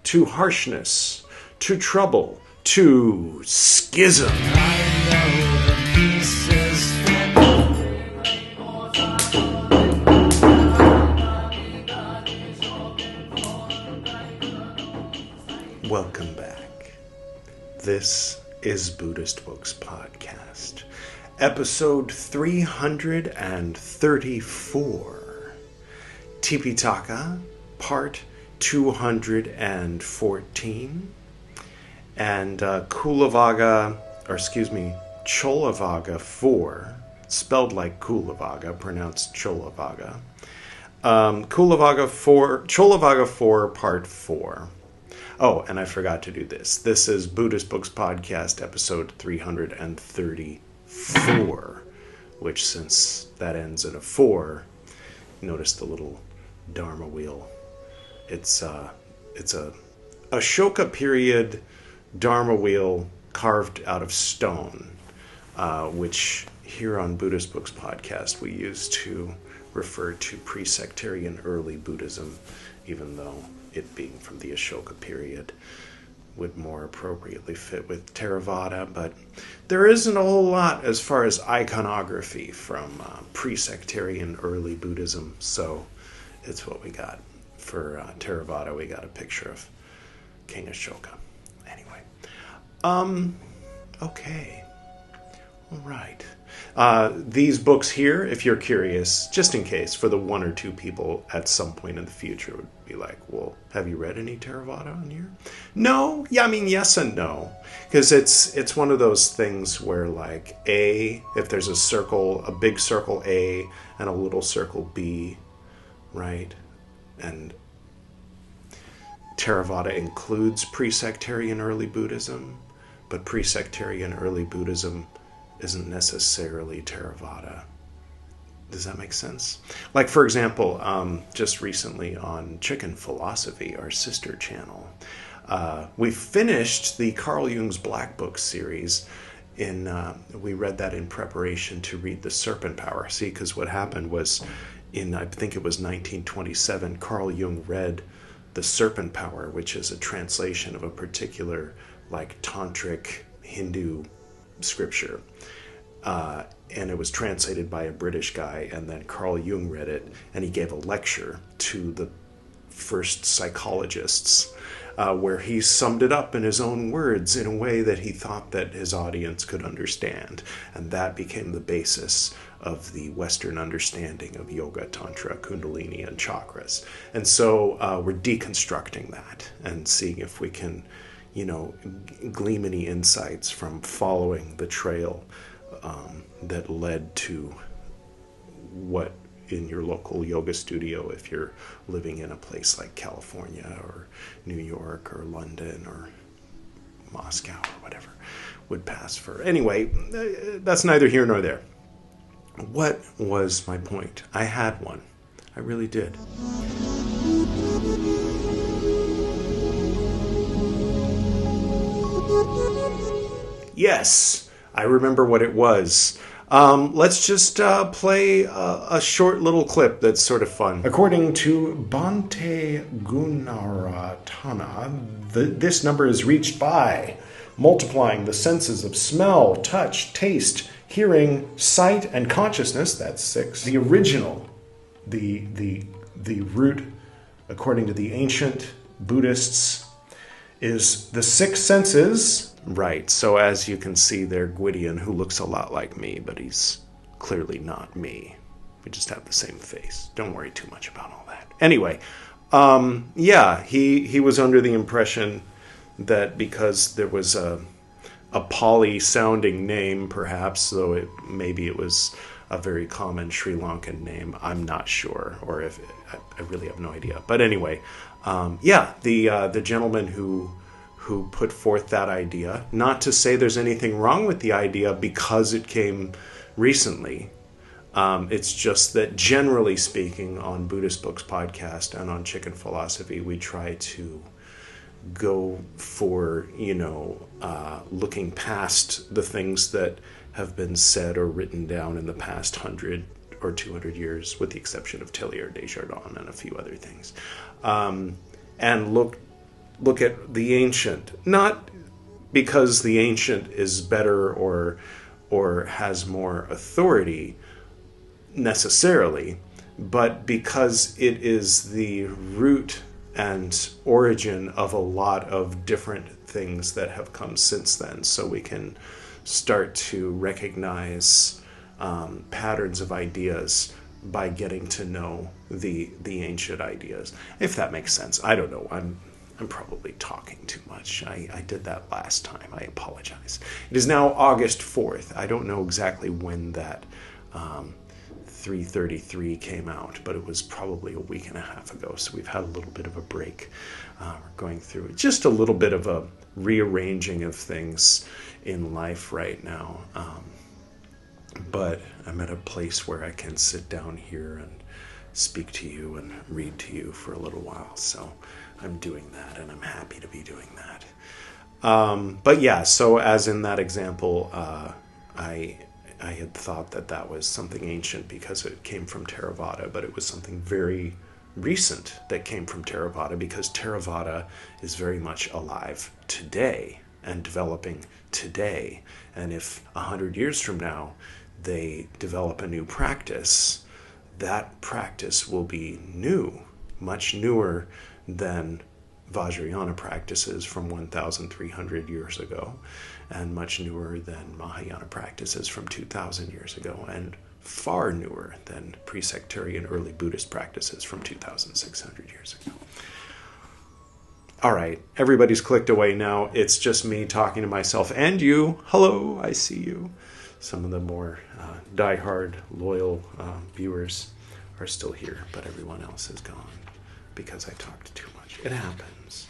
to harshness, to trouble, to schism. Welcome back. This is Buddhist Books Podcast, episode 334, Tipitaka, part 214, and Cullavagga 4, spelled like Cullavagga, pronounced Cullavagga. Cullavagga 4, part 4. Oh, and I forgot to do this. This is Buddhist Books Podcast, episode 334, which, since that ends in a 4, notice the little Dharma wheel. It's a Ashoka period Dharma wheel carved out of stone, which here on Buddhist Books Podcast we use to refer to pre-sectarian early Buddhism, even though it being from the Ashoka period would more appropriately fit with Theravada, but there isn't a whole lot as far as iconography from pre-sectarian early Buddhism, so it's what we got. For Theravada, we got a picture of King Ashoka. Anyway, okay, all right. These books here, if you're curious, just in case, for the one or two people at some point in the future would be like, well, have you read any Theravada on here? No. Yeah, I mean, yes and no. Because it's one of those things where, like, if there's a circle, a big circle A and a little circle B, right? And Theravada includes pre-sectarian early Buddhism, but pre-sectarian early Buddhism isn't necessarily Theravada. Does that make sense? Like, for example, just recently on Chicken Philosophy, our sister channel, we finished the Carl Jung's Black Book series. We read that in preparation to read The Serpent Power. See, because what happened was, I think it was 1927, Carl Jung read The Serpent Power, which is a translation of a particular, like, tantric Hindu scripture, and it was translated by a British guy, and then Carl Jung read it, and he gave a lecture to the first psychologists where he summed it up in his own words in a way that he thought that his audience could understand, and that became the basis of the Western understanding of yoga, tantra, kundalini, and chakras. And so we're deconstructing that and seeing if we can glean any insights from following the trail that led to what in your local yoga studio, if you're living in a place like California or New York or London or Moscow or whatever, would pass for. Anyway, that's neither here nor there. What was my point? I had one. I really did. Yes, I remember what it was. Let's just play a short little clip that's sort of fun. According to Bhante Gunaratana, this number is reached by multiplying the senses of smell, touch, taste, hearing, sight, and consciousness. That's 6. The original, the root, according to the ancient Buddhists, is the 6 senses. Right, so as you can see there, Gwydion, who looks a lot like me, but he's clearly not me. We just have the same face. Don't worry too much about all that. Anyway, he was under the impression that because there was a Pali-sounding name, perhaps, though maybe it was a very common Sri Lankan name. I'm not sure, or if I really have no idea. But anyway, the gentleman who put forth that idea, not to say there's anything wrong with the idea because it came recently. It's just that generally speaking, on Buddhist Books Podcast and on Chicken Philosophy, we try to go for, looking past the things that have been said or written down in the past 100 or 200 years, with the exception of Teilhard de Chardin and a few other things, and look look at the ancient, not because the ancient is better or has more authority necessarily, but because it is the root and origin of a lot of different things that have come since then. So we can start to recognize patterns of ideas by getting to know the ancient ideas, if that makes sense. I don't know. I'm probably talking too much. I did that last time. I apologize. It is now August 4th. I don't know exactly when that 333 came out, but it was probably a week and a half ago. So we've had a little bit of a break. We're going through just a little bit of a rearranging of things in life right now. But I'm at a place where I can sit down here and speak to you and read to you for a little while. So I'm doing that, and I'm happy to be doing that. But yeah, so as in that example, I had thought that was something ancient because it came from Theravada, but it was something very recent that came from Theravada, because Theravada is very much alive today and developing today. And if 100 years from now they develop a new practice, that practice will be new, much newer than Vajrayana practices from 1,300 years ago, and much newer than Mahayana practices from 2,000 years ago, and far newer than pre-sectarian early Buddhist practices from 2,600 years ago. All right, everybody's clicked away now. It's just me talking to myself and you. Hello, I see you. Some of the more diehard, loyal viewers are still here, but everyone else is gone because I talked too much. It happens.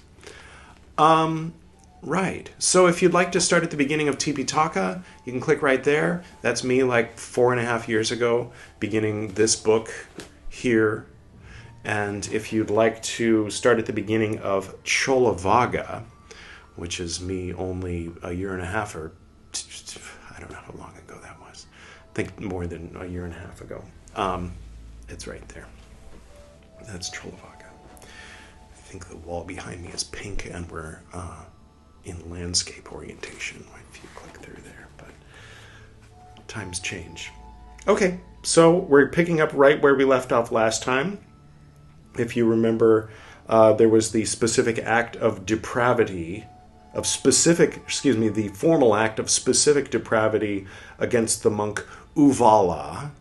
Right. So if you'd like to start at the beginning of Tipitaka, you can click right there. That's me like 4.5 years ago, beginning this book here. And if you'd like to start at the beginning of Cullavagga, which is me only a year and a half, or I don't know how long ago that was. I think more than a year and a half ago. It's right there. That's Cullavagga. I think the wall behind me is pink, and we're in landscape orientation if you click through there, but times change. Okay, so we're picking up right where we left off last time. If you remember, there was the specific act of depravity, the formal act of specific depravity against the monk Uvala.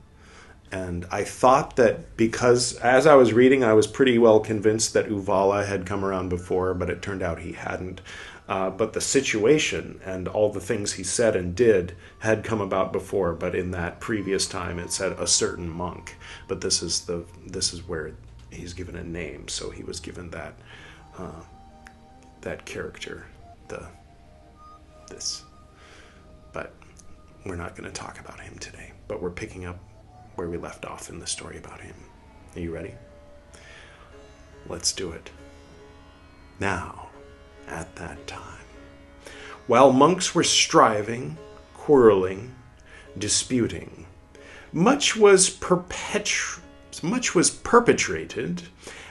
And I thought that because, as I was reading, I was pretty well convinced that Uvala had come around before, but it turned out he hadn't. But the situation and all the things he said and did had come about before, but in that previous time it said a certain monk. But this is where he's given a name, so he was given that character, this. But we're not going to talk about him today. But we're picking up where we left off in the story about him. Are you ready? Let's do it. Now, at that time, while monks were striving, quarreling, disputing, much was perpetrated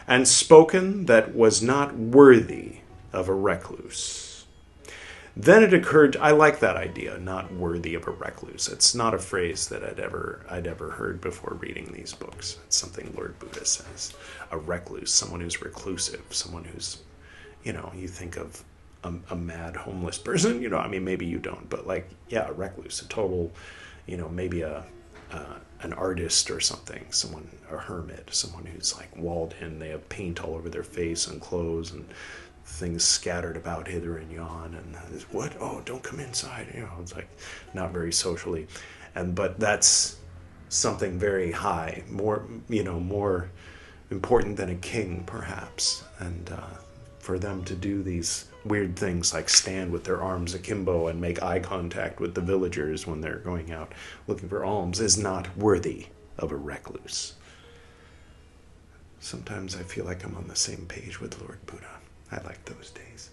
and spoken that was not worthy of a recluse. Then it occurred, I like that idea, not worthy of a recluse. It's not a phrase that I'd ever heard before reading these books. It's something Lord Buddha says. A recluse, someone who's reclusive, someone who's, you think of a mad homeless person, maybe you don't, but a recluse, a total, maybe an artist or something, a hermit, someone who's walled in, they have paint all over their face and clothes and things scattered about hither and yon, and what? Oh, don't come inside. It's not very socially, but that's something very high, more important than a king, perhaps. And for them to do these weird things like stand with their arms akimbo and make eye contact with the villagers when they're going out looking for alms is not worthy of a recluse. Sometimes I feel like I'm on the same page with Lord Buddha. I like those days.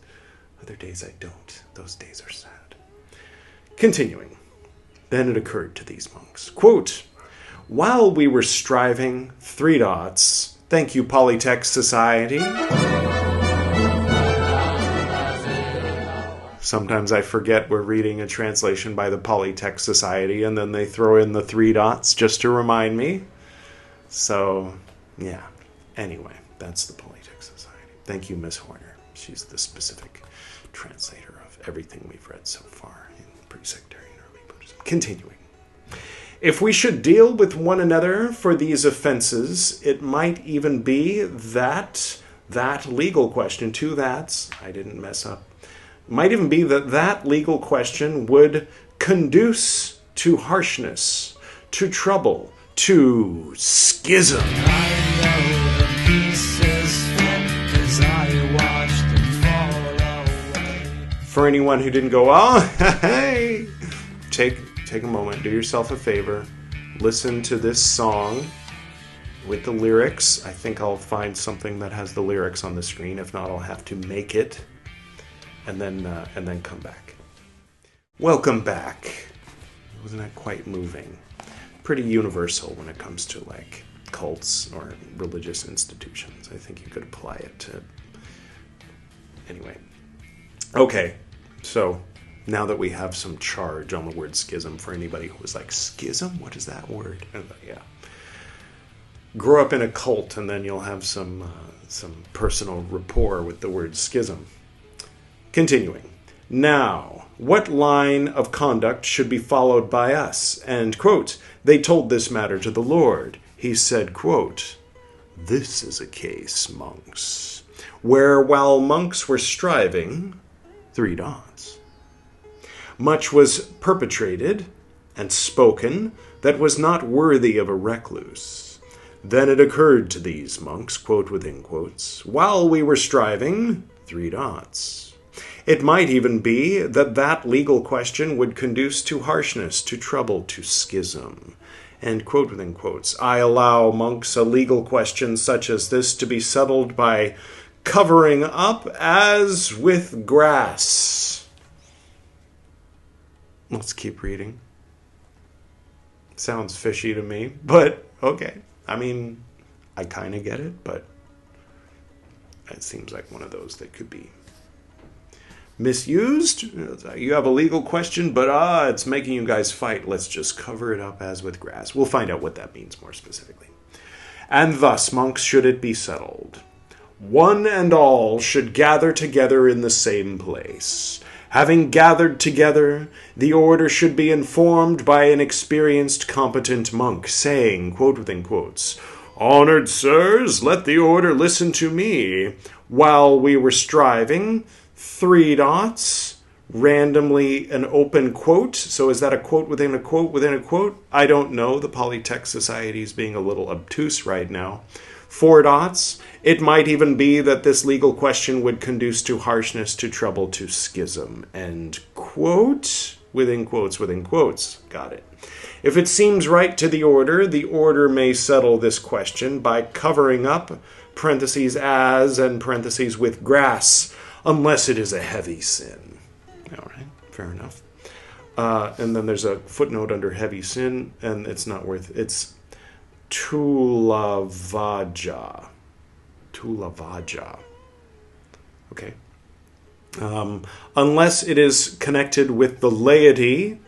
Other days I don't. Those days are sad. Continuing. Then it occurred to these monks, quote, while we were striving, thank you, Polytech Society. Sometimes I forget we're reading a translation by the Polytext Society, and then they throw in the 3 dots just to remind me. So, yeah. Anyway, that's the Polytext Society. Thank you, Miss Horner. She's the specific translator of everything we've read so far in pre-sectarian early Buddhism. Continuing. If we should deal with one another for these offenses, it might even be that legal question, 2 that's, I didn't mess up, might even be that legal question would conduce to harshness, to trouble, to schism. For anyone who didn't go, oh, hey, take a moment, do yourself a favor, listen to this song with the lyrics. I think I'll find something that has the lyrics on the screen. If not, I'll have to make it, and then come back. Welcome back. Wasn't that quite moving? Pretty universal when it comes to like cults or religious institutions. I think you could apply it to. Anyway, okay. So now that we have some charge on the word schism, for anybody who was like, schism? What is that word? Yeah. Grow up in a cult, and then you'll have some personal rapport with the word schism. Continuing. Now, what line of conduct should be followed by us? And, quote, they told this matter to the Lord. He said, quote, this is a case, monks, where while monks were striving, 3 dots, much was perpetrated and spoken that was not worthy of a recluse. Then it occurred to these monks, quote within quotes, while we were striving, 3 dots. It might even be that legal question would conduce to harshness, to trouble, to schism. And quote within quotes, I allow monks a legal question such as this to be settled by covering up as with grass. Let's keep reading. Sounds fishy to me, but okay. I mean, I kind of get it, but it seems like one of those that could be misused. You have a legal question, but it's making you guys fight. Let's just cover it up as with grass. We'll find out what that means more specifically. And thus, monks, should it be settled, one and all should gather together in the same place. Having gathered together, the order should be informed by an experienced, competent monk, saying, quote within quotes, honored sirs, let the order listen to me. While we were striving, 3 dots, randomly an open quote. So is that a quote within a quote within a quote? I don't know. The Polytext Society is being a little obtuse right now. 4 dots. It might even be that this legal question would conduce to harshness, to trouble, to schism. End quote. Within quotes, within quotes. Got it. If it seems right to the order may settle this question by covering up, parentheses as, and parentheses with grass, unless it is a heavy sin. All right, fair enough. And then there's a footnote under heavy sin, and it's not worth, it's Cullavagga. Okay. Unless it is connected with the laity,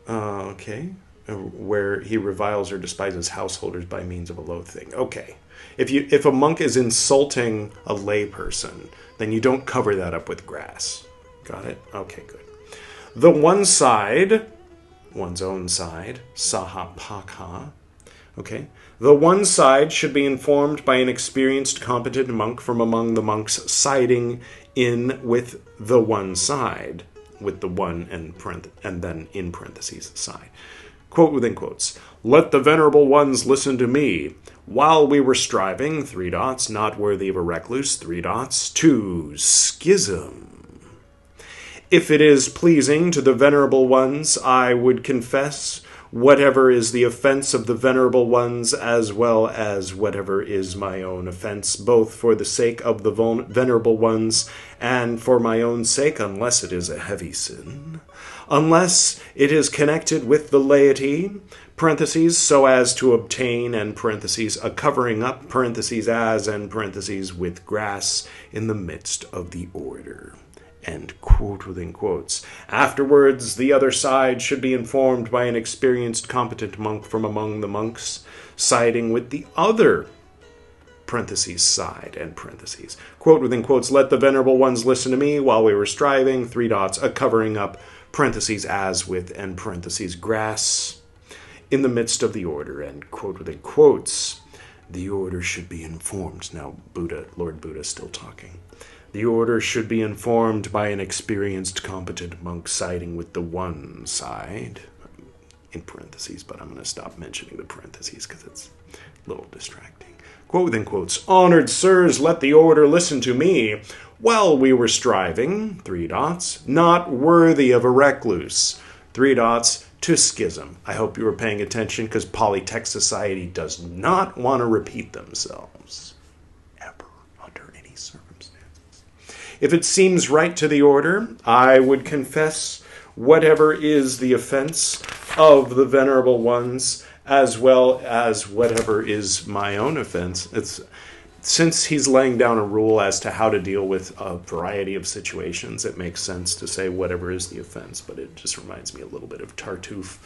where he reviles or despises householders by means of a low thing. Okay. If a monk is insulting a lay person, then you don't cover that up with grass. Got it? Okay, good. The one side, one's own side, sahapaka, okay. The one side should be informed by an experienced, competent monk from among the monks siding in with the one side, with the one and then in parentheses side. Quote within quotes, let the venerable ones listen to me. While we were striving, 3 dots, not worthy of a recluse, 3 dots, to schism. If it is pleasing to the venerable ones, I would confess whatever is the offense of the venerable ones, as well as whatever is my own offense, both for the sake of the venerable ones and for my own sake, unless it is a heavy sin, unless it is connected with the laity, parentheses, so as to obtain, and parentheses, a covering up, parentheses, as, and parentheses, with grass in the midst of the order, End quote within quotes. Afterwards, the other side should be informed by an experienced, competent monk from among the monks, siding with the other parentheses side, end parentheses. Quote within quotes, let the venerable ones listen to me while we were striving, three dots, a covering up, parentheses, as with, end parentheses, grass, in the midst of the order, end quote within quotes. The order should be informed. Now, Lord Buddha still talking. The order should be informed by an experienced, competent monk siding with the one side, in parentheses, but I'm going to stop mentioning the parentheses because it's a little distracting. Quote within quotes, honored sirs, let the order listen to me. While we were striving, three dots, not worthy of a recluse, three dots, to schism. I hope you were paying attention because Polytext Society does not want to repeat themselves. Ever, under any circumstances. If it seems right to the order, I would confess whatever is the offense of the venerable ones, as well as whatever is my own offense. Since he's laying down a rule as to how to deal with a variety of situations, it makes sense to say whatever is the offense, but it just reminds me a little bit of Tartuffe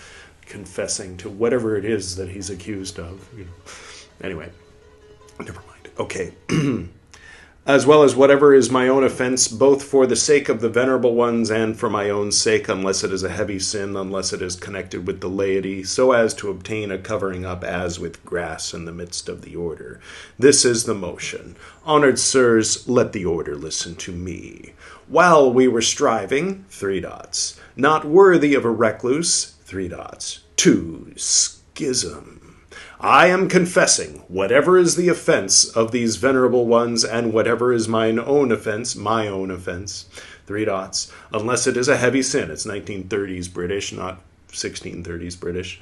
confessing to whatever it is that he's accused of. Anyway, never mind. Okay. As well as whatever is my own offense, both for the sake of the venerable ones and for my own sake, unless it is a heavy sin, unless it is connected with the laity, so as to obtain a covering up as with grass in the midst of the order. This is the motion. Honored sirs, let the order listen to me. While we were striving, three dots, not worthy of a recluse, three dots, to schism. I am confessing whatever is the offense of these venerable ones and whatever is my own offense, three dots, unless it is a heavy sin. It's 1930s British, not 1630s British.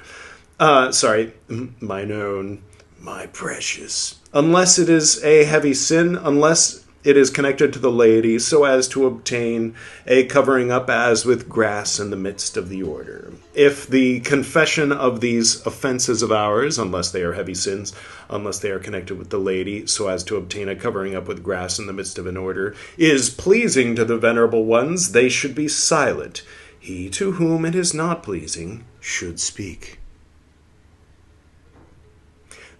Mine own, my precious. Unless it is a heavy sin, unless it is connected to the laity, so as to obtain a covering up as with grass in the midst of the order. If the confession of these offenses of ours, unless they are heavy sins, unless they are connected with the laity, so as to obtain a covering up with grass in the midst of an order, is pleasing to the venerable ones, they should be silent. He to whom it is not pleasing should speak.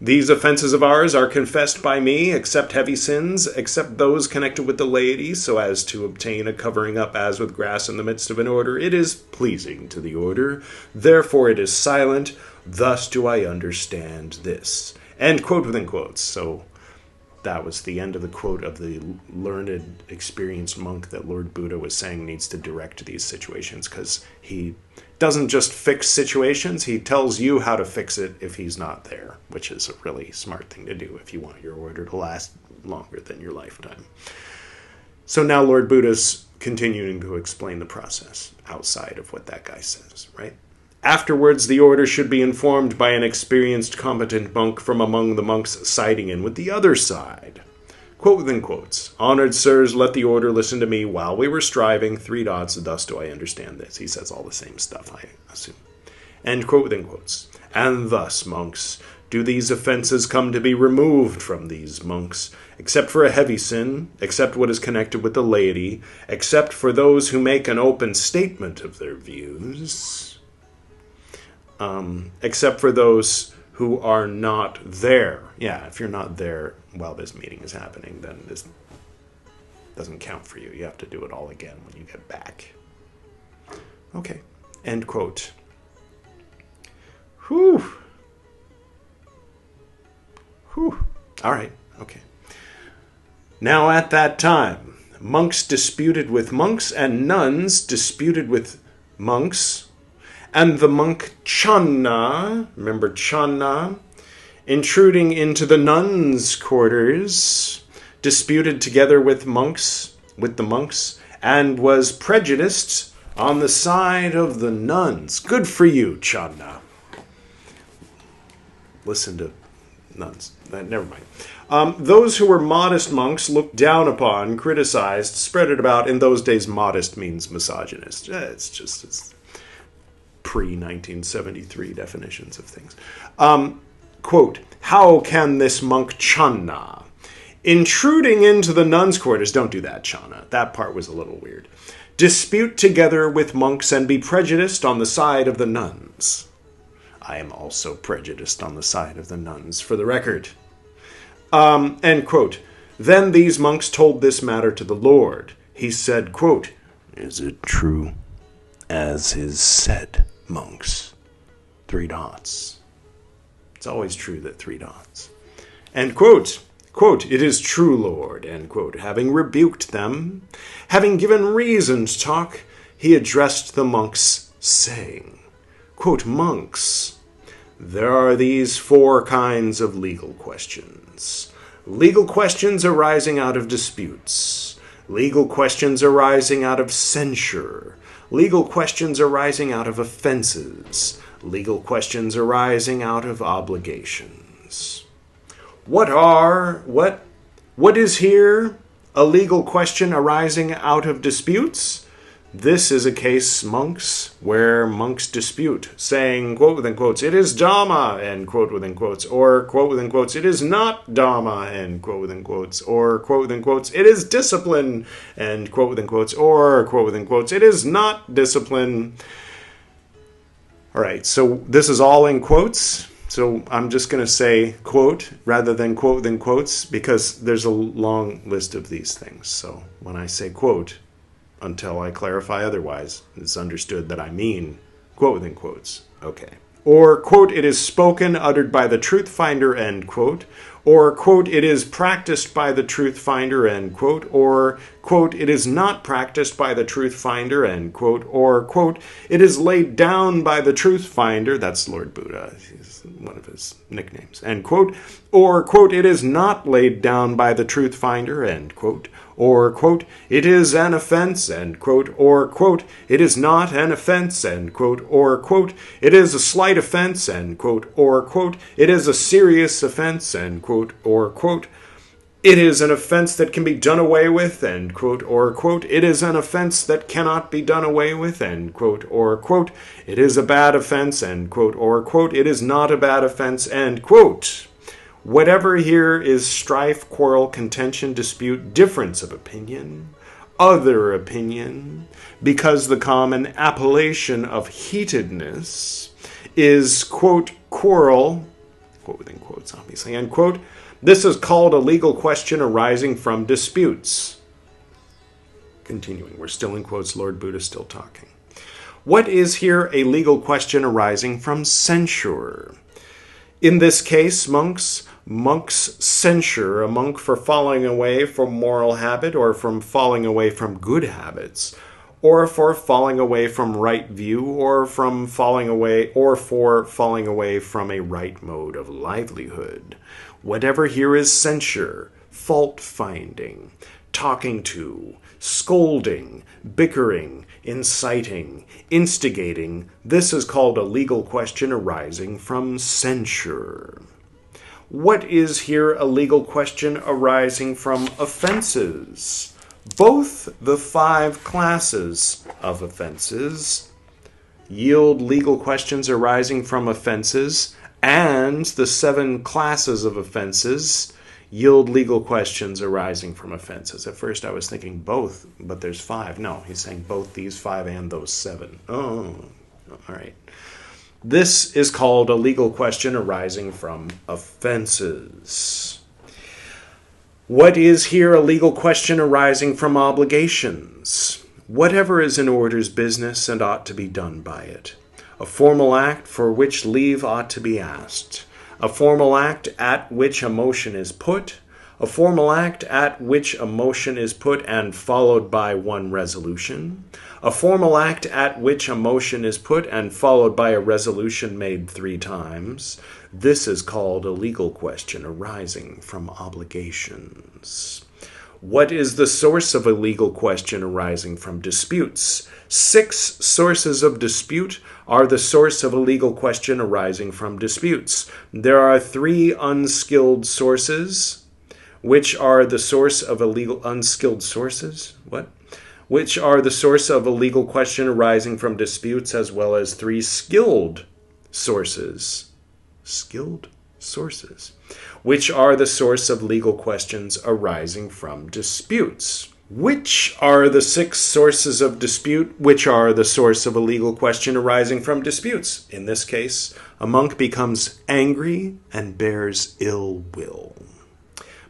These offenses of ours are confessed by me, except heavy sins, except those connected with the laity, so as to obtain a covering up as with grass in the midst of an order. It is pleasing to the order, therefore it is silent. Thus do I understand this. End quote within quotes. So that was the end of the quote of the learned, experienced monk that Lord Buddha was saying needs to direct these situations, because he doesn't just fix situations, he tells you how to fix it if he's not there, which is a really smart thing to do if you want your order to last longer than your lifetime. So now Lord Buddha's continuing to explain the process outside of what that guy says, right? Afterwards, the order should be informed by an experienced, competent monk from among the monks siding in with the other side. Quote within quotes, honored sirs, let the order listen to me while we were striving, three dots, thus do I understand this. He says all the same stuff, I assume. End quote within quotes. And thus, monks, do these offenses come to be removed from these monks, except for a heavy sin, except what is connected with the laity, except for those who make an open statement of their views, except for those who are not there. Yeah, if you're not there while this meeting is happening, then this doesn't count for you. You have to do it all again when you get back. Okay, end quote. Whew. All right, okay. Now at that time, monks disputed with monks and nuns disputed with monks, and the monk Channa, remember Channa, intruding into the nuns' quarters, disputed together with the monks, and was prejudiced on the side of the nuns. Good for you, Channa. Listen to nuns. Never mind. Those who were modest monks looked down upon, criticized, spread it about. In those days, modest means misogynist. It's pre-1973 definitions of things. Quote, how can this monk Channa, intruding into the nuns' quarters, don't do that, Shauna. That part was a little weird. Dispute together with monks and be prejudiced on the side of the nuns. I am also prejudiced on the side of the nuns, for the record. End quote. Then these monks told this matter to the Lord. He said, quote, is it true, as is said, monks? 3 dots. It's always true that 3 dots. End quote. Quote, it is true, Lord, end quote. Having rebuked them, having given reason to talk, he addressed the monks, saying, quote, monks, there are these 4 kinds of legal questions. Legal questions arising out of disputes. Legal questions arising out of censure. Legal questions arising out of offenses. Legal questions arising out of obligations. What is here a legal question arising out of disputes? This is a case, monks, where monks dispute, saying, quote within quotes, it is Dhamma, end quote within quotes, or quote within quotes, it is not Dhamma, end quote within quotes, or quote within quotes, it is discipline, end quote within quotes, or quote within quotes, it is not discipline. All right, so this is all in quotes. So I'm just going to say quote rather than quote within quotes because there's a long list of these things. So when I say quote, until I clarify otherwise, it's understood that I mean quote within quotes. Okay. Or, quote, it is spoken, uttered by the truth finder, end quote. Or, quote, it is practiced by the truth finder, end quote. Or, quote, it is not practiced by the truth finder, end quote. Or, quote, it is laid down by the truth finder. That's Lord Buddha. He's one of his nicknames, end quote. Or, quote, it is not laid down by the truth finder, end quote. Or, quote, it is an offense, end quote. Or, quote, it is not an offense, end quote. Or, quote, it is a slight offense, end quote. Or, quote, it is a serious offense, end quote. Or, quote, it is an offense that can be done away with, end quote. Or, quote, it is an offense that cannot be done away with, end quote. Or, quote, it is a bad offense, end quote. Or, quote, it is not a bad offense, end quote. Whatever here is strife, quarrel, contention, dispute, difference of opinion, other opinion, because the common appellation of heatedness is, quote, quarrel, quote within quotes, obviously, end quote, this is called a legal question arising from disputes. Continuing, we're still in quotes, Lord Buddha still talking. What is here a legal question arising from censure? In this case, monks censure a monk for falling away from moral habit or from falling away from good habits, or for falling away from right view, or for falling away from a right mode of livelihood. Whatever here is censure, fault-finding, talking to, scolding, bickering, inciting, instigating, this is called a legal question arising from censure. What is here a legal question arising from offenses? Both the 5 classes of offenses yield legal questions arising from offenses, and the 7 classes of offenses yield legal questions arising from offenses. At first I was thinking both, but there's 5. No, he's saying both these 5 and those 7. Oh, all right. This is called a legal question arising from offenses. What is here a legal question arising from obligations? Whatever is in order's business and ought to be done by it. A formal act for which leave ought to be asked. A formal act at which a motion is put. A formal act at which a motion is put and followed by one resolution. A formal act at which a motion is put and followed by a resolution made 3 times. This is called a legal question arising from obligations. What is the source of a legal question arising from disputes? 6 sources of dispute are the source of a legal question arising from disputes. There are 3 unskilled sources, which are the source of a legal unskilled sources. What? Which are the source of a legal question arising from disputes, as well as 3 skilled sources. Skilled sources. Which are the source of legal questions arising from disputes? Which are the 6 sources of dispute which are the source of a legal question arising from disputes? In this case, a monk becomes angry and bears ill will.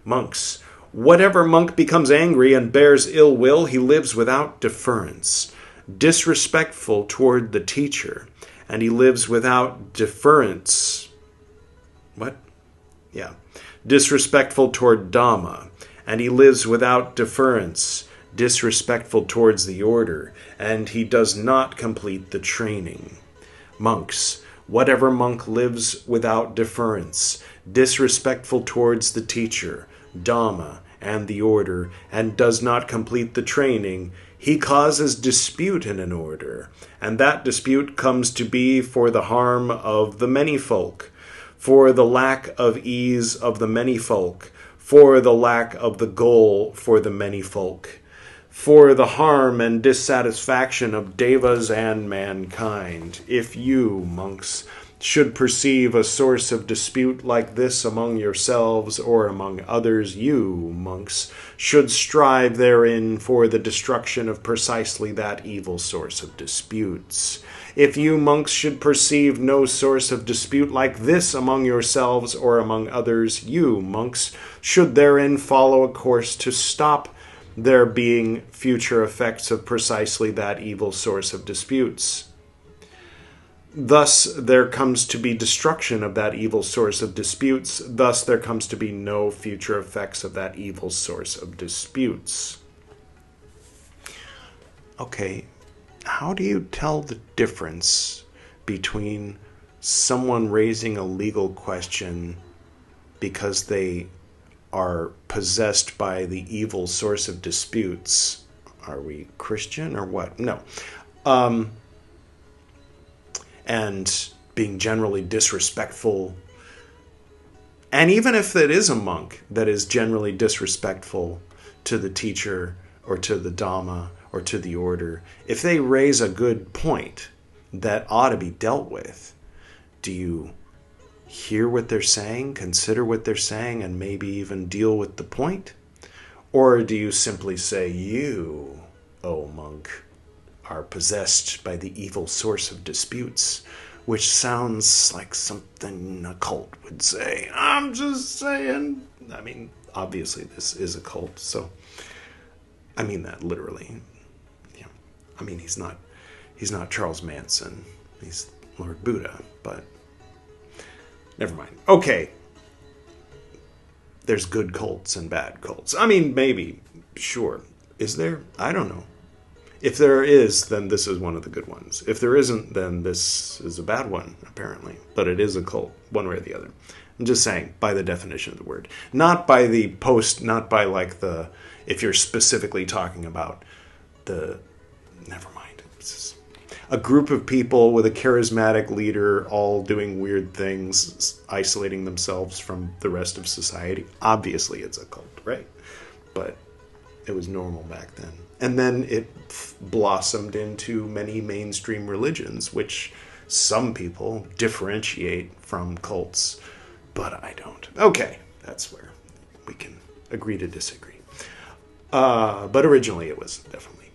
Monks. Whatever monk becomes angry and bears ill will, he lives without deference, disrespectful toward the teacher, and he lives without deference. What? Yeah. Disrespectful toward Dhamma, and he lives without deference, disrespectful towards the order, and he does not complete the training. Monks. Whatever monk lives without deference, disrespectful towards the teacher, Dhamma, and the order, and does not complete the training, he causes dispute in an order, and that dispute comes to be for the harm of the many folk, for the lack of ease of the many folk, for the lack of the goal for the many folk, for the harm and dissatisfaction of devas and mankind. If you, monks, should perceive a source of dispute like this among yourselves or among others, you, monks, should strive therein for the destruction of precisely that evil source of disputes. If you, monks, should perceive no source of dispute like this among yourselves or among others, you, monks, should therein follow a course to stop there being future effects of precisely that evil source of disputes. Thus there comes to be destruction of that evil source of disputes. Thus there comes to be no future effects of that evil source of disputes. Okay, how do you tell the difference between someone raising a legal question because they are possessed by the evil source of disputes? Are we Christian or what? No. And being generally disrespectful. And even if it is a monk that is generally disrespectful to the teacher or to the Dhamma or to the order, if they raise a good point that ought to be dealt with, do you hear what they're saying, consider what they're saying, and maybe even deal with the point? Or do you simply say, you, O monk, are possessed by the evil source of disputes, which sounds like something a cult would say. I'm just saying. I mean, obviously this is a cult, so I mean that literally. Yeah. I mean, he's not Charles Manson. He's Lord Buddha, but never mind. Okay. There's good cults and bad cults. I mean, maybe, sure. Is there? I don't know. If there is, then this is one of the good ones. If there isn't, then this is a bad one, apparently. But it is a cult, one way or the other. I'm just saying, by the definition of the word. Not by the post, not by like the, if you're specifically talking about the, never mind. It's a group of people with a charismatic leader all doing weird things, isolating themselves from the rest of society. Obviously it's a cult, right? But it was normal back then. And then it blossomed into many mainstream religions, which some people differentiate from cults, but I don't. Okay, that's where we can agree to disagree. But originally it was definitely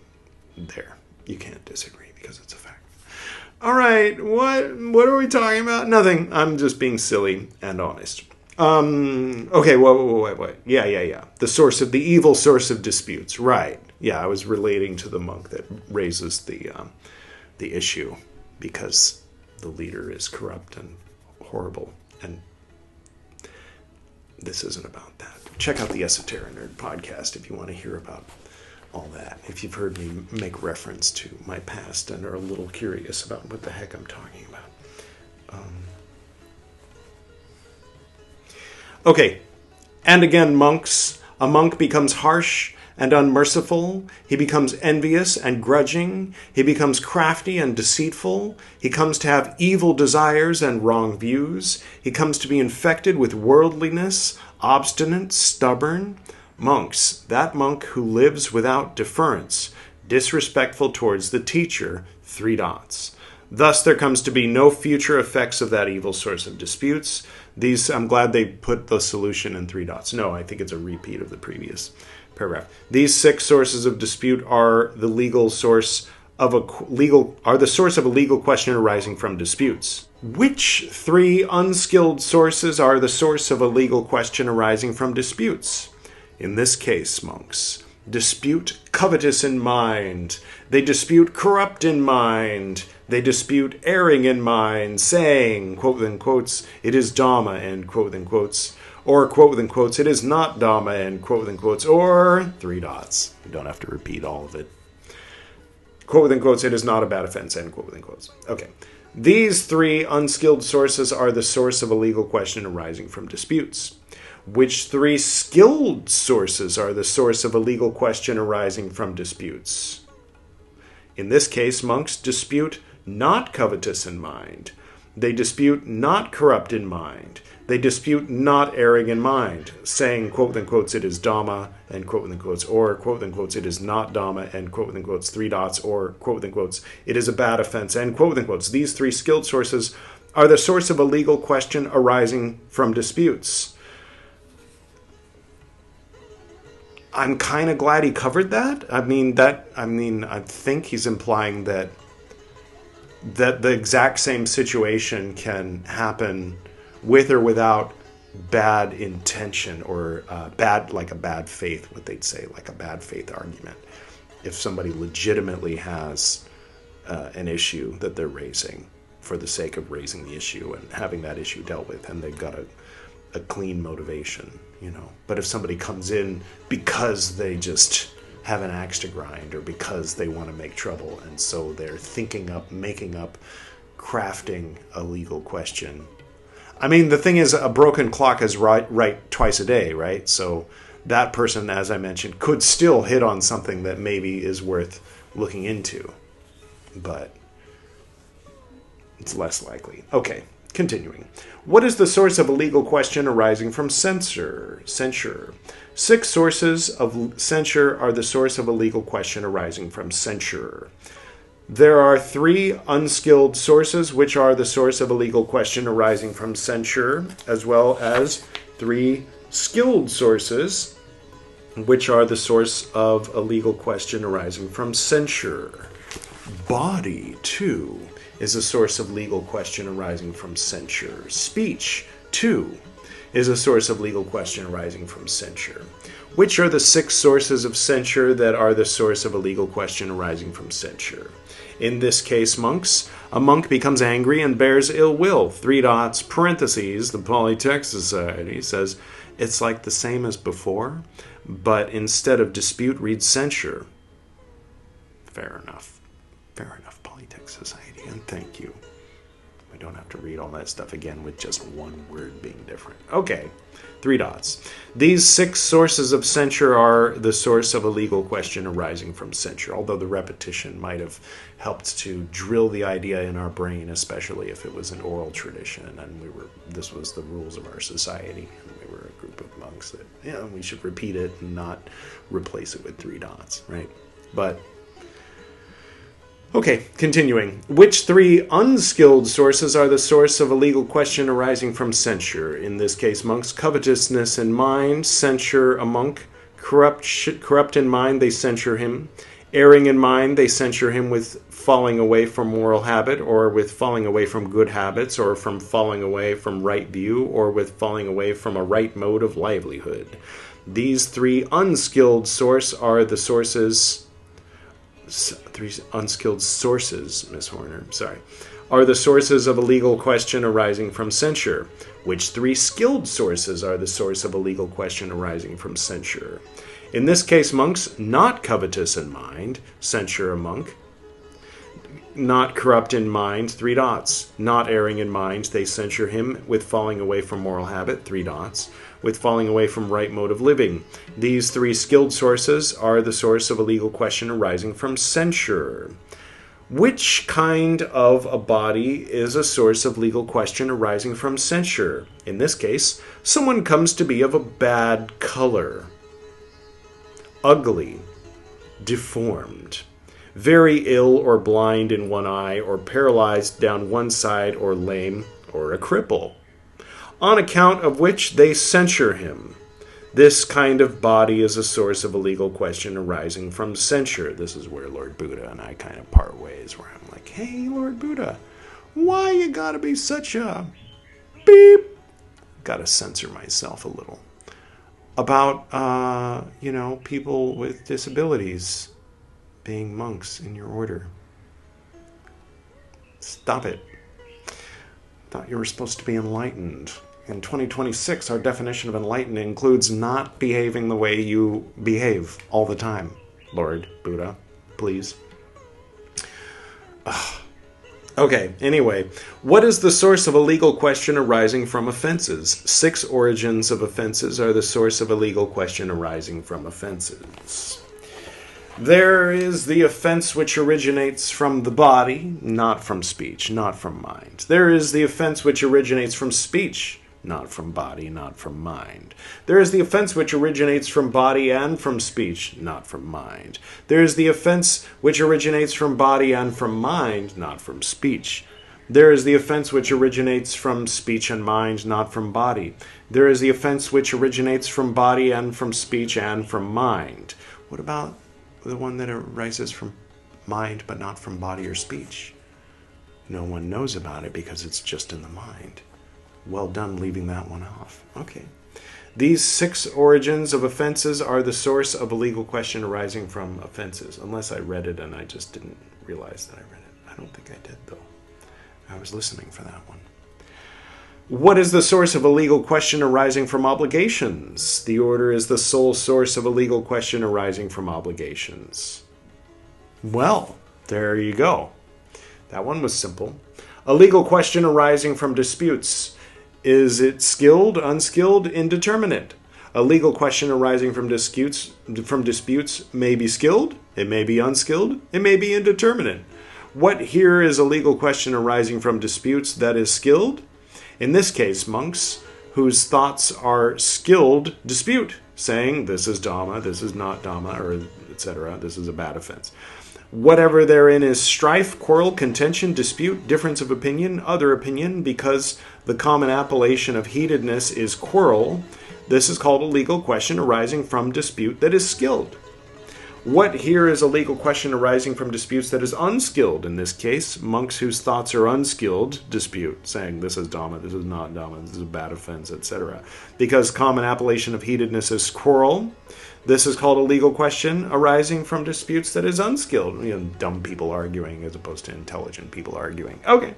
there. You can't disagree because it's a fact. All right, what are we talking about? Nothing. I'm just being silly and honest. Okay, wait. Yeah. The evil source of disputes. Right. Yeah, I was relating to the monk that raises the issue because the leader is corrupt and horrible, and this isn't about that. Check out the Esoteric Nerd podcast if you want to hear about all that. If you've heard me make reference to my past and are a little curious about what the heck I'm talking about. Okay, and again, monks. A monk becomes harsh and unmerciful. He becomes envious and grudging. He becomes crafty and deceitful. He comes to have evil desires and wrong views. He comes to be infected with worldliness, obstinate, stubborn. Monks, that monk who lives without deference, disrespectful towards the teacher, 3 dots. Thus, there comes to be no future effects of that evil source of disputes. I'm glad they put the solution in 3 dots. No, I think it's a repeat of the previous paragraph. These 6 sources of dispute are the source of a legal question arising from disputes. Which 3 unskilled sources are the source of a legal question arising from disputes? In this case, monks, dispute covetous in mind. They dispute corrupt in mind. They dispute erring in mind, saying, quote and quotes, it is Dhamma, end quote and quotes, or quote and quotes, it is not Dhamma, end quote and quotes, or 3 dots. You don't have to repeat all of it. Quote and quotes, it is not a bad offense, end quote and quotes. Okay. These 3 unskilled sources are the source of a legal question arising from disputes. Which 3 skilled sources are the source of a legal question arising from disputes? In this case, monks dispute not covetous in mind. They dispute not corrupt in mind. They dispute not erring in mind, saying, quote and quotes, it is Dhamma, end quote and quotes, or quote and quotes, it is not Dhamma, end quote and quotes, 3 dots, or quote and quotes, it is a bad offense, end quote and quotes. These 3 skilled sources are the source of a legal question arising from disputes. I'm kind of glad he covered that. I think he's implying that the exact same situation can happen with or without bad intention or bad faith, what they'd say, like a bad faith argument. If somebody legitimately has an issue that they're raising for the sake of raising the issue and having that issue dealt with, and they've got a clean motivation, But if somebody comes in because they just have an axe to grind or because they want to make trouble, and so they're making up, crafting a legal question. I mean, the thing is, a broken clock is right twice a day, right? So that person, as I mentioned, could still hit on something that maybe is worth looking into, but it's less likely. Okay, continuing. What is the source of a legal question arising from censure? 6 sources of censure are the source of a legal question arising from censure. There are 3 unskilled sources which are the source of a legal question arising from censure, as well as 3 skilled sources which are the source of a legal question arising from censure. Body, too, is a source of legal question arising from censure. Speech, too, is a source of legal question arising from censure. Which are the 6 sources of censure that are the source of a legal question arising from censure? In this case, monks, a monk becomes angry and bears ill will. 3 dots, parentheses, the Polytext Society says, it's like the same as before, but instead of dispute, read censure. Fair enough. Fair enough, Polytext Society, and thank you. We don't have to read all that stuff again with just one word being different. Okay, 3 dots. These 6 sources of censure are the source of a legal question arising from censure, although the repetition might have helped to drill the idea in our brain, especially if it was an oral tradition and this was the rules of our society, and we were a group of monks that, we should repeat it and not replace it with 3 dots, right? But okay, continuing. Which 3 unskilled sources are the source of a legal question arising from censure? In this case, monks, covetousness in mind, censure a monk. Corrupt in mind, they censure him. Erring in mind, they censure him with falling away from moral habit, or with falling away from good habits, or from falling away from right view, or with falling away from a right mode of livelihood. These 3 unskilled sources are the sources... 3 unskilled sources, Miss Horner, are the sources of a legal question arising from censure. Which 3 skilled sources are the source of a legal question arising from censure? In this case, monks, not covetous in mind, censure a monk. Not corrupt in mind, 3 dots. Not erring in mind, they censure him with falling away from moral habit, 3 dots. With falling away from right mode of living. These 3 skilled sources are the source of a legal question arising from censure. Which kind of a body is a source of legal question arising from censure? In this case, someone comes to be of a bad color, ugly, deformed, very ill or blind in one eye, or paralyzed down one side, or lame, or a cripple, on account of which they censure him. This kind of body is a source of a legal question arising from censure. This is where Lord Buddha and I kind of part ways, where I'm like, hey, Lord Buddha, why you gotta be such a beep? Gotta censor myself a little. About, people with disabilities being monks in your order. Stop it. Thought you were supposed to be enlightened. In 2026, our definition of enlightened includes not behaving the way you behave all the time. Lord Buddha, please. Okay, anyway. What is the source of a legal question arising from offenses? 6 origins of offenses are the source of a legal question arising from offenses. There is the offense which originates from the body, not from speech, not from mind. There is the offense which originates from speech, not from body, not from mind. There is the offense which originates from body and from speech, not from mind. There is the offense which originates from body and from mind, not from speech. There is the offense which originates from speech and mind, not from body. There is the offense which originates from body and from speech and from mind. What about the one that arises from mind but not from body or speech? No one knows about it because it's just in the mind. Well done leaving that one off. Okay. These 6 origins of offenses are the source of a legal question arising from offenses. Unless I read it and I just didn't realize that I read it. I don't think I did, though. I was listening for that one. What is the source of a legal question arising from obligations? The order is the sole source of a legal question arising from obligations. Well, there you go. That one was simple. A legal question arising from disputes. Is it skilled, unskilled, indeterminate? A legal question arising from disputes may be skilled, it may be unskilled, it may be indeterminate. What here is a legal question arising from disputes that is skilled? In this case, monks whose thoughts are skilled dispute, saying this is Dhamma, this is not Dhamma, or etc., this is a bad offense. Whatever therein is strife, quarrel, contention, dispute, difference of opinion, other opinion, because the common appellation of heatedness is quarrel, this is called a legal question arising from dispute that is skilled. What here is a legal question arising from disputes that is unskilled? In this case, monks whose thoughts are unskilled dispute, saying this is Dhamma, this is not Dhamma, this is a bad offense, etc. Because common appellation of heatedness is quarrel, this is called a legal question arising from disputes that is unskilled. Dumb people arguing as opposed to intelligent people arguing. Okay.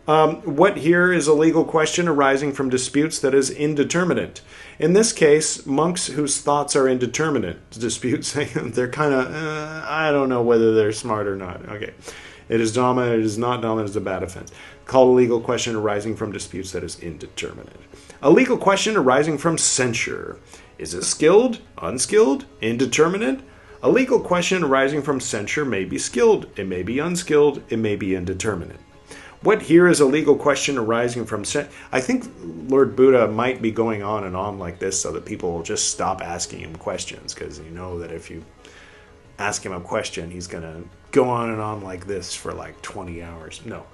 What here is a legal question arising from disputes that is indeterminate. In this case, monks whose thoughts are indeterminate dispute, saying they're kind of, I don't know whether they're smart or not. Okay. It is Dhamma, it is not Dhamma, it is a bad offense. Called a legal question arising from disputes that is indeterminate. A legal question arising from censure. Is it skilled, unskilled, indeterminate? A legal question arising from censure may be skilled, it may be unskilled, it may be indeterminate. What here is a legal question arising from censure? I think Lord Buddha might be going on and on like this so that people will just stop asking him questions, because you know that if you ask him a question, he's going to go on and on like this for like 20 hours. No.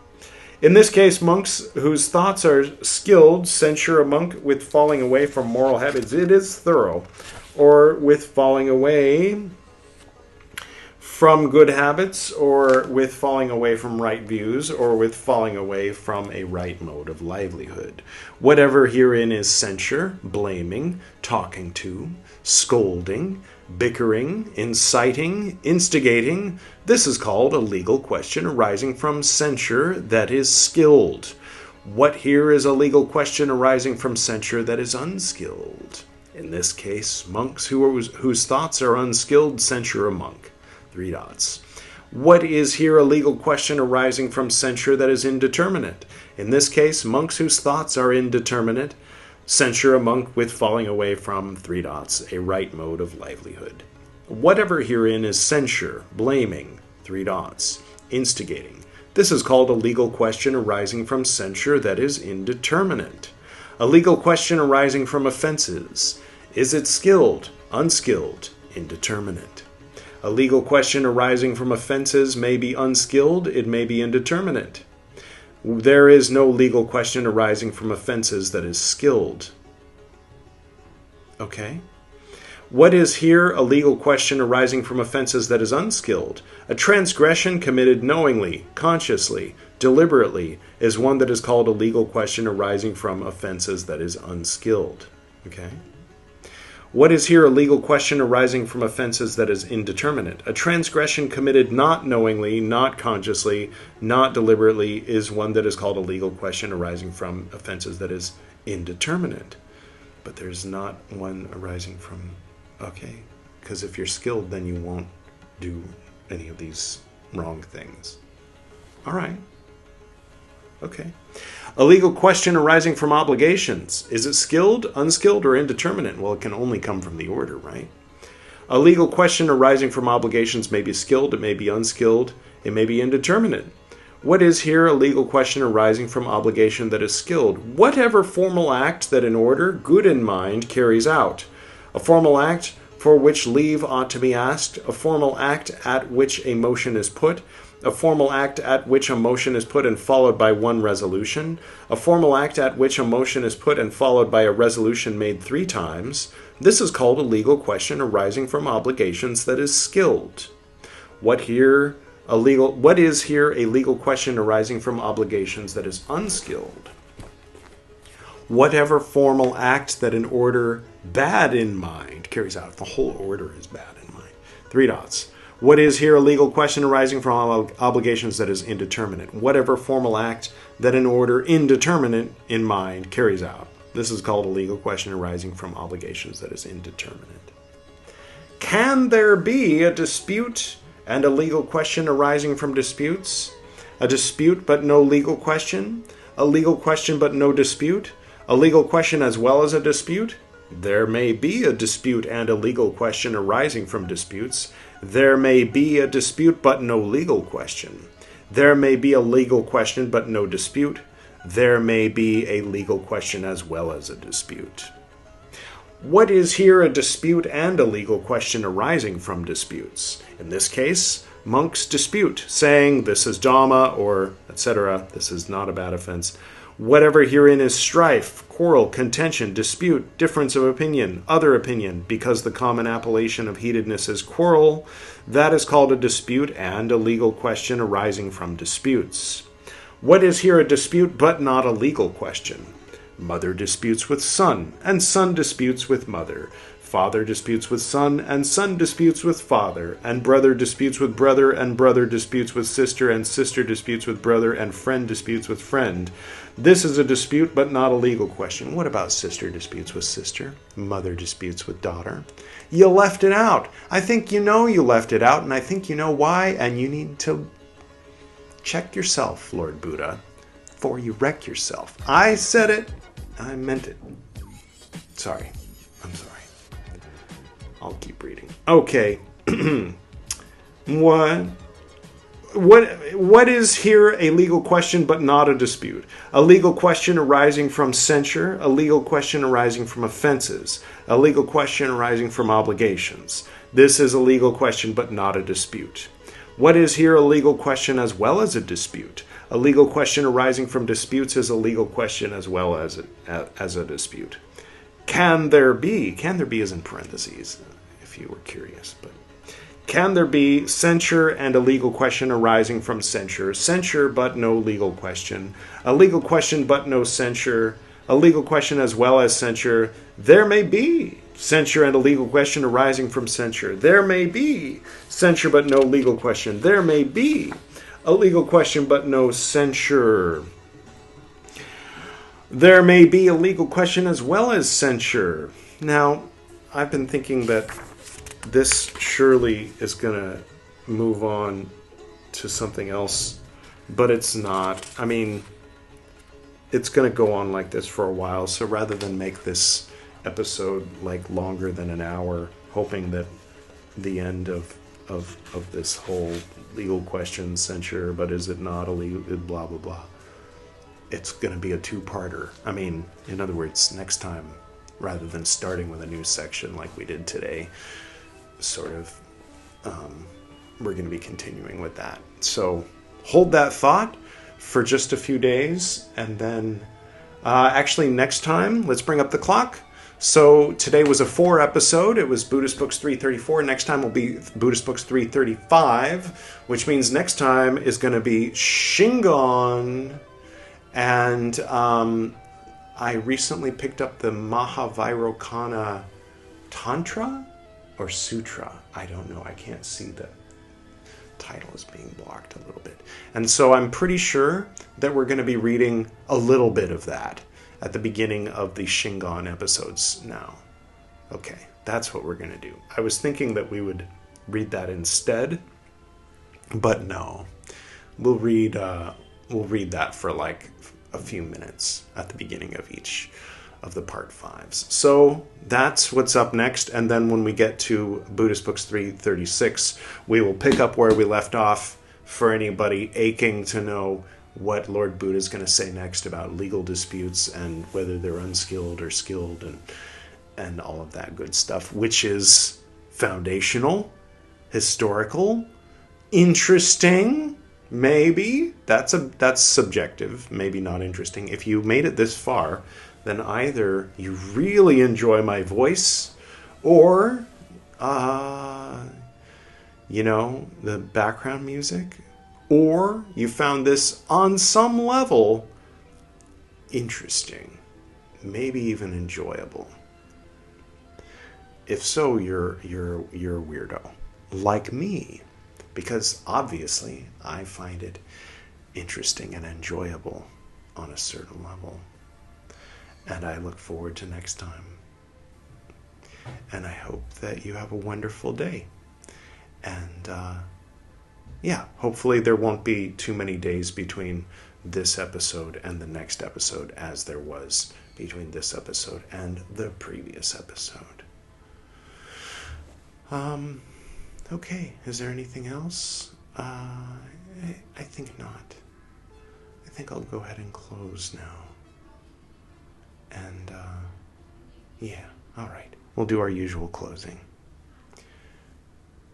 In this case, monks whose thoughts are skilled censure a monk with falling away from moral habits. It is thorough. Or with falling away from good habits, or with falling away from right views, or with falling away from a right mode of livelihood. Whatever herein is censure, blaming, talking to, scolding, bickering, inciting, instigating, this is called a legal question arising from censure that is skilled. What here is a legal question arising from censure that is unskilled? In this case, monks whose thoughts are unskilled censure a monk. 3 dots. What is here a legal question arising from censure that is indeterminate? In this case, monks whose thoughts are indeterminate censure a monk with falling away from 3 dots, a right mode of livelihood. Whatever herein is censure, blaming, 3 dots, instigating. This is called a legal question arising from censure that is indeterminate. A legal question arising from offenses. Is it skilled, unskilled, indeterminate? A legal question arising from offenses may be unskilled, it may be indeterminate. There is no legal question arising from offenses that is skilled. Okay? What is here a legal question arising from offenses that is unskilled? A transgression committed knowingly, consciously, deliberately is one that is called a legal question arising from offenses that is unskilled. Okay? What is here a legal question arising from offenses that is indeterminate? A transgression committed not knowingly, not consciously, not deliberately is one that is called a legal question arising from offenses that is indeterminate. But there's not one arising from... Okay, because if you're skilled, then you won't do any of these wrong things. All right. Okay. A legal question arising from obligations. Is it skilled, unskilled, or indeterminate? Well, it can only come from the order, right? A legal question arising from obligations may be skilled, it may be unskilled, it may be indeterminate. What is here a legal question arising from obligation that is skilled? Whatever formal act that in order, good in mind, carries out. A formal act for which leave ought to be asked, a formal act at which a motion is put, a formal act at which a motion is put and followed by one resolution, a formal act at which a motion is put and followed by a resolution made 3 times. This is called a legal question arising from obligations that is skilled. What is here a legal question arising from obligations that is unskilled? Whatever formal act that in order bad in mind carries out. The whole order is bad in mind. 3 dots. What is here a legal question arising from obligations that is indeterminate? Whatever formal act that in order indeterminate in mind carries out. This is called a legal question arising from obligations that is indeterminate. Can there be a dispute and a legal question arising from disputes? A dispute but no legal question? A legal question but no dispute? A legal question as well as a dispute? There may be a dispute and a legal question arising from disputes. There may be a dispute but no legal question. There may be a legal question but no dispute. There may be a legal question as well as a dispute. What is here a dispute and a legal question arising from disputes? In this case, monks dispute, saying this is Dhamma or etc. This is not a bad offense. Whatever herein is strife, quarrel, contention, dispute, difference of opinion, other opinion, because the common appellation of heatedness is quarrel, that is called a dispute and a legal question arising from disputes. What is here a dispute but not a legal question? Mother disputes with son, and son disputes with mother. Father disputes with son, and son disputes with father, and brother disputes with brother, and brother disputes with sister, and sister disputes with brother, and friend disputes with friend. This is a dispute, but not a legal question. What about sister disputes with sister? Mother disputes with daughter? You left it out. I think you know you left it out, and I think you know why, and you need to check yourself, Lord Buddha, before you wreck yourself. I said it. I meant it. Sorry. I'm sorry. I'll keep reading. Okay. What is here a legal question but not a dispute? A legal question arising from censure, a legal question arising from offenses, a legal question arising from obligations. This is a legal question but not a dispute. What is here a legal question as well as a dispute? A legal question arising from disputes is a legal question as well as a dispute. Can there be is in parentheses, if you were curious, but can there be censure and a legal question arising from censure? Censure but no legal question. A legal question but no censure. A legal question as well as censure. There may be censure and a legal question arising from censure. There may be censure but no legal question. There may be a legal question but no censure. There may be a legal question as well as censure. Now, I've been thinking that this surely is going to move on to something else, but it's not. I mean, it's going to go on like this for a while, so rather than make this episode like longer than an hour, hoping that the end of this whole legal question, censure, but is it not illegal, blah, blah, blah, it's going to be a 2-parter. I mean, in other words, next time, rather than starting with a new section like we did today, sort of we're going to be continuing with that. So hold that thought for just a few days, and then actually next time, let's bring up the clock. So today was a 4 episode. It was Buddhist Books 334. Next time will be Buddhist Books 335, which means next time is going to be Shingon. And I recently picked up the Mahavairocana Tantra or Sutra. I don't know. I can't see the title is being blocked a little bit. And so I'm pretty sure that we're going to be reading a little bit of that at the beginning of the Shingon episodes now. Okay, that's what we're going to do. I was thinking that we would read that instead, but no. We'll read that for like a few minutes at the beginning of each of the part 5s. So that's what's up next, and then when we get to Buddhist Books 336, we will pick up where we left off for anybody aching to know what Lord Buddha is going to say next about legal disputes and whether they're unskilled or skilled and all of that good stuff, which is foundational, historical, interesting, maybe. That's subjective, maybe not interesting. If you made it this far, then either you really enjoy my voice or, the background music, or you found this on some level interesting, maybe even enjoyable. If so, you're a weirdo, like me, because obviously I find it interesting and enjoyable on a certain level. And I look forward to next time. And I hope that you have a wonderful day. And hopefully there won't be too many days between this episode and the next episode as there was between this episode and the previous episode. Okay, is there anything else? I think not. I think I'll go ahead and close now. And, all right. We'll do our usual closing.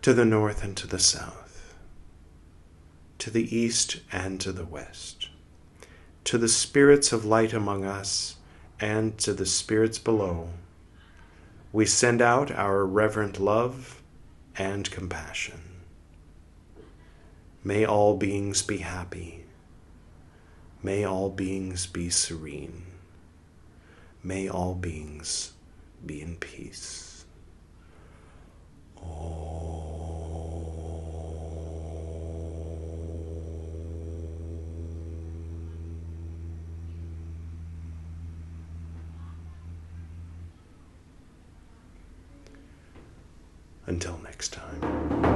To the north and to the south, to the east and to the west, to the spirits of light among us and to the spirits below, we send out our reverent love and compassion. May all beings be happy. May all beings be serene. May all beings be in peace. Until next time.